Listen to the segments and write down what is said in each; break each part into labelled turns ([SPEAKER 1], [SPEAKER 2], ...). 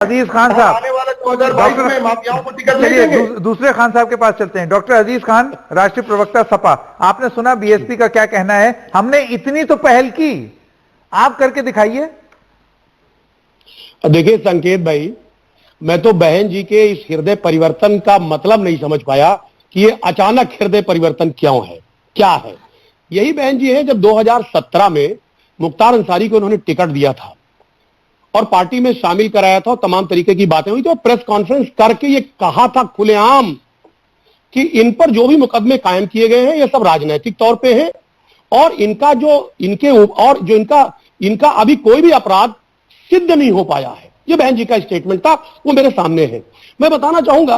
[SPEAKER 1] अजीज खान साहब,
[SPEAKER 2] आने वाले 2022 में माफियाओं को टिकट नहीं देंगे।
[SPEAKER 1] दूसरे खान साहब के पास चलते हैं। डॉक्टर अजीज खान, राष्ट्रीय प्रवक्ता सपा, आपने सुना बीएसपी का क्या कहना है? हमने इतनी तो पहल की, आप करके दिखाइए।
[SPEAKER 3] देखिए संकेत भाई, मैं तो बहन जी के इस हृदय परिवर्तन का मतलब नहीं समझ पाया कि ये अचानक हृदय परिवर्तन क्यों है, क्या है। यही बहन जी है जब 2017 में मुख्तार अंसारी को उन्होंने टिकट दिया था और पार्टी में शामिल कराया था और तमाम तरीके की बातें हुई, तो प्रेस कॉन्फ्रेंस करके ये कहा था खुलेआम कि इन पर जो भी मुकदमे कायम किए गए हैं ये सब राजनीतिक तौर पे हैं और इनका अभी कोई भी अपराध सिद्ध नहीं हो पाया है। ये बहन जी का स्टेटमेंट था, वो मेरे सामने है। मैं बताना चाहूंगा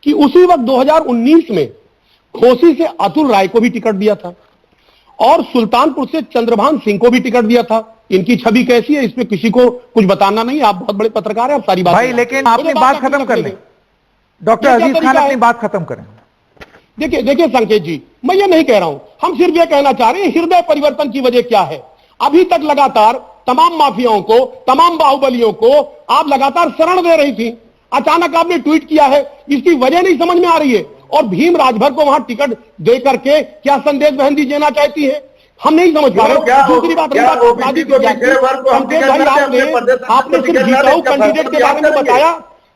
[SPEAKER 3] कि उसी वक्त 2019 में घोसी से अतुल राय को भी टिकट दिया था और सुल्तानपुर से चंद्रभान सिंह को भी टिकट दिया था। इनकी छवि कैसी है इसमें किसी को कुछ बताना नहीं, आप बहुत बड़े पत्रकार हैं, आप सारी बात
[SPEAKER 1] भाई, लेकिन आपने बात खत्म कर ली। डॉक्टर अजीज खान अपनी बात खत्म करें।
[SPEAKER 3] देखिए संकेत जी, मैं ये नहीं कह रहा हूं, हम सिर्फ ये कहना चाह रहे हैं हृदय परिवर्तन की वजह क्या है। अभी तक लगातार तमाम माफियाओं को, तमाम बाहुबलियों को आप लगातार शरण दे रही थी, अचानक आपने ट्वीट किया है, इसकी वजह नहीं समझ में आ रही है। और भीम राजभर को वहां टिकट दे करके क्या संदेश बहन जी देना चाहती है, हम नहीं समझ पा रहे। दूसरी बात आपने सिर्फ जीताऊ कैंडिडेट के बारे में बताया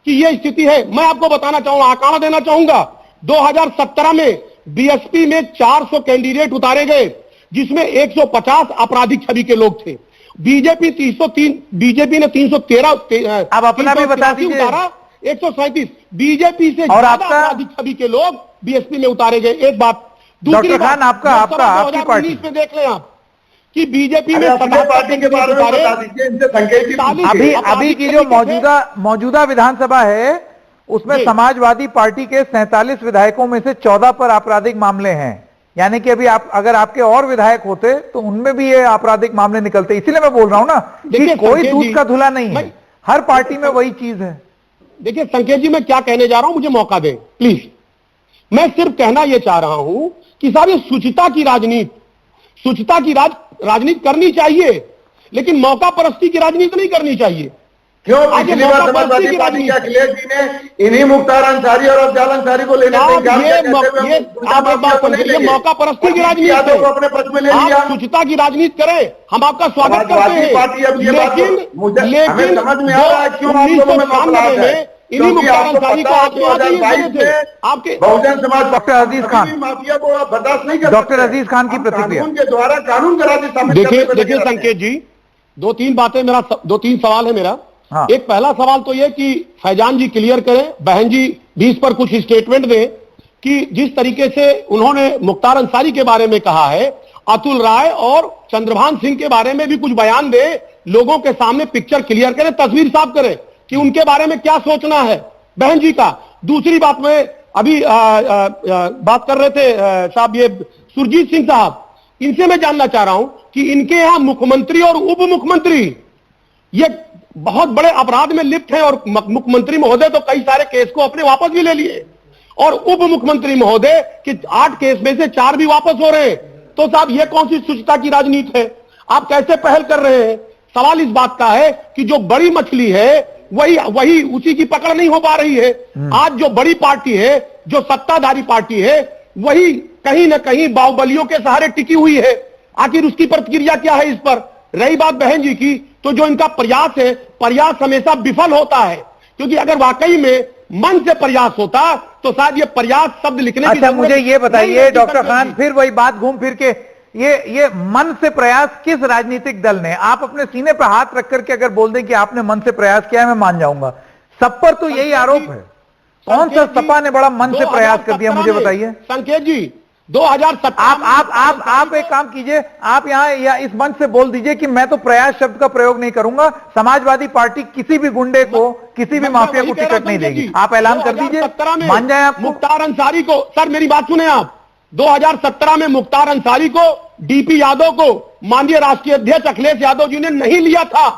[SPEAKER 3] कि ये स्थिति है। मैं आपको बताना चाहूंगा, आंकड़ा देना चाहूंगा, 2017 में बीएसपी में 400 कैंडिडेट उतारे गए जिसमें 150 आपराधिक छवि के लोग थे। बीजेपी ने 313
[SPEAKER 1] अब अपना भी बता दीजिए,
[SPEAKER 3] उतारा 137 बीजेपी से ज्यादा आपराधिक छवि के लोग बीएसपी में उतारे गए। एक बात। दूसरी बात, आपकी पार्टी में देख लें आप कि बीजेपी में
[SPEAKER 2] पार्टी के बारे में बता दीजिए इनसे संकेत।
[SPEAKER 1] अभी की जो मौजूदा विधानसभा है उसमें समाजवादी पार्टी के 47 विधायकों में से 14 पर आपराधिक मामले हैं। यानी कि अभी अगर आपके और विधायक होते तो उनमें भी ये आपराधिक मामले निकलते। इसीलिए मैं बोल रहा हूं ना कि कोई दूध का धुला नहीं है, हर पार्टी में वही चीज है।
[SPEAKER 3] देखिए संकेत जी, मैं क्या कहने जा रहा हूं, मुझे मौका दें प्लीज। मैं सिर्फ कहना यह चाह रहा हूं कि साहब ये शुचिता की राजनीति करनी चाहिए, लेकिन मौका परस्ती की राजनीति नहीं करनी चाहिए।
[SPEAKER 2] क्यों? पिछली बार समाजवादी पार्टी के अखिलेश जी ने इन्हीं मुख्तार अंसारी और अफजाल अंसारी को लेने से
[SPEAKER 3] मौका परस्ती की राजनीति को अपने पक्ष में ले लिया। शुचिता की राजनीति करें, हम आपका स्वागत करते हैं, लेकिन समझ में आ रहा है क्यों इन्हीं मुख्तार अंसारी को आपके
[SPEAKER 2] बहुजन समाज
[SPEAKER 1] डॉक्टर अजीज खान
[SPEAKER 2] माफिया को आप बर्दाश्त नहीं कर।
[SPEAKER 1] डॉक्टर अजीज खान की प्रतिक्रिया
[SPEAKER 2] के द्वारा कानून करा दी।
[SPEAKER 3] देखिए संकेत जी, दो तीन सवाल है मेरा।
[SPEAKER 1] हाँ।
[SPEAKER 3] एक पहला सवाल तो यह कि फैजान जी क्लियर करें, बहन जी भी इस पर कुछ स्टेटमेंट दें कि जिस तरीके से उन्होंने मुख्तार अंसारी के बारे में कहा है, अतुल राय और चंद्रभान सिंह के बारे में भी कुछ बयान दे, लोगों के सामने पिक्चर क्लियर करें, तस्वीर साफ करें कि उनके बारे में क्या सोचना है बहन जी का। दूसरी बात, में अभी बात कर रहे थे साहब ये सुरजीत सिंह साहब, इनसे मैं जानना चाह रहा हूं कि इनके यहां मुख्यमंत्री और उप मुख्यमंत्री ये बहुत बड़े अपराध में लिप्त है और मुख्यमंत्री महोदय तो कई सारे केस को अपने वापस भी ले लिए और उप मुख्यमंत्री महोदय कि 8 केस में से 4 भी वापस हो रहे हैं। तो साहब ये कौन सी शुचिता की राजनीति है? आप कैसे पहल कर रहे हैं? सवाल इस बात का है कि जो बड़ी मछली है वही उसी की पकड़ नहीं हो पा रही है। आज जो बड़ी पार्टी है, जो सत्ताधारी पार्टी है, वही कहीं ना कहीं बाहुबलियों के सहारे टिकी हुई है। आखिर उसकी प्रतिक्रिया क्या है इस पर? रही बात बहन जी की, तो जो इनका प्रयास है, प्रयास हमेशा विफल होता है, क्योंकि अगर वाकई में मन से प्रयास होता तो शायद ये प्रयास शब्द लिखने की।
[SPEAKER 1] अच्छा, मुझे ये बताइए डॉक्टर खान, फिर वही बात घूम फिर के, ये मन से प्रयास किस राजनीतिक दल ने? आप अपने सीने पर हाथ रख करके अगर बोल दें कि आपने मन से प्रयास किया है, मैं मान जाऊंगा। सब पर तो यही आरोप है। कौन सा सपा ने बड़ा मन से प्रयास कर दिया, मुझे बताइए।
[SPEAKER 3] संकेत जी, 2017
[SPEAKER 1] आप एक काम कीजिए, आप यहां या इस मंच से बोल दीजिए कि मैं तो प्रयास शब्द का प्रयोग नहीं करूंगा, समाजवादी पार्टी किसी भी गुंडे को, किसी भी माफिया को टिकट नहीं देगी। आप ऐलान कर दीजिए, मान जाए आप।
[SPEAKER 3] मुख्तार अंसारी को, सर मेरी बात सुने आप, 2017 में मुख्तार अंसारी को, डीपी यादव को माननीय राष्ट्रीय अध्यक्ष अखिलेश यादव जी ने नहीं लिया था,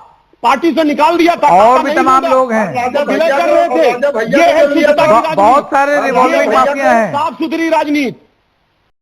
[SPEAKER 3] पार्टी से निकाल दिया था।
[SPEAKER 1] और भी तमाम लोग हैं,
[SPEAKER 3] कर रहे थे। ये है
[SPEAKER 1] बहुत सारे रिवॉल्विंग माफिया हैं।
[SPEAKER 3] साफ सुथरी राजनीति,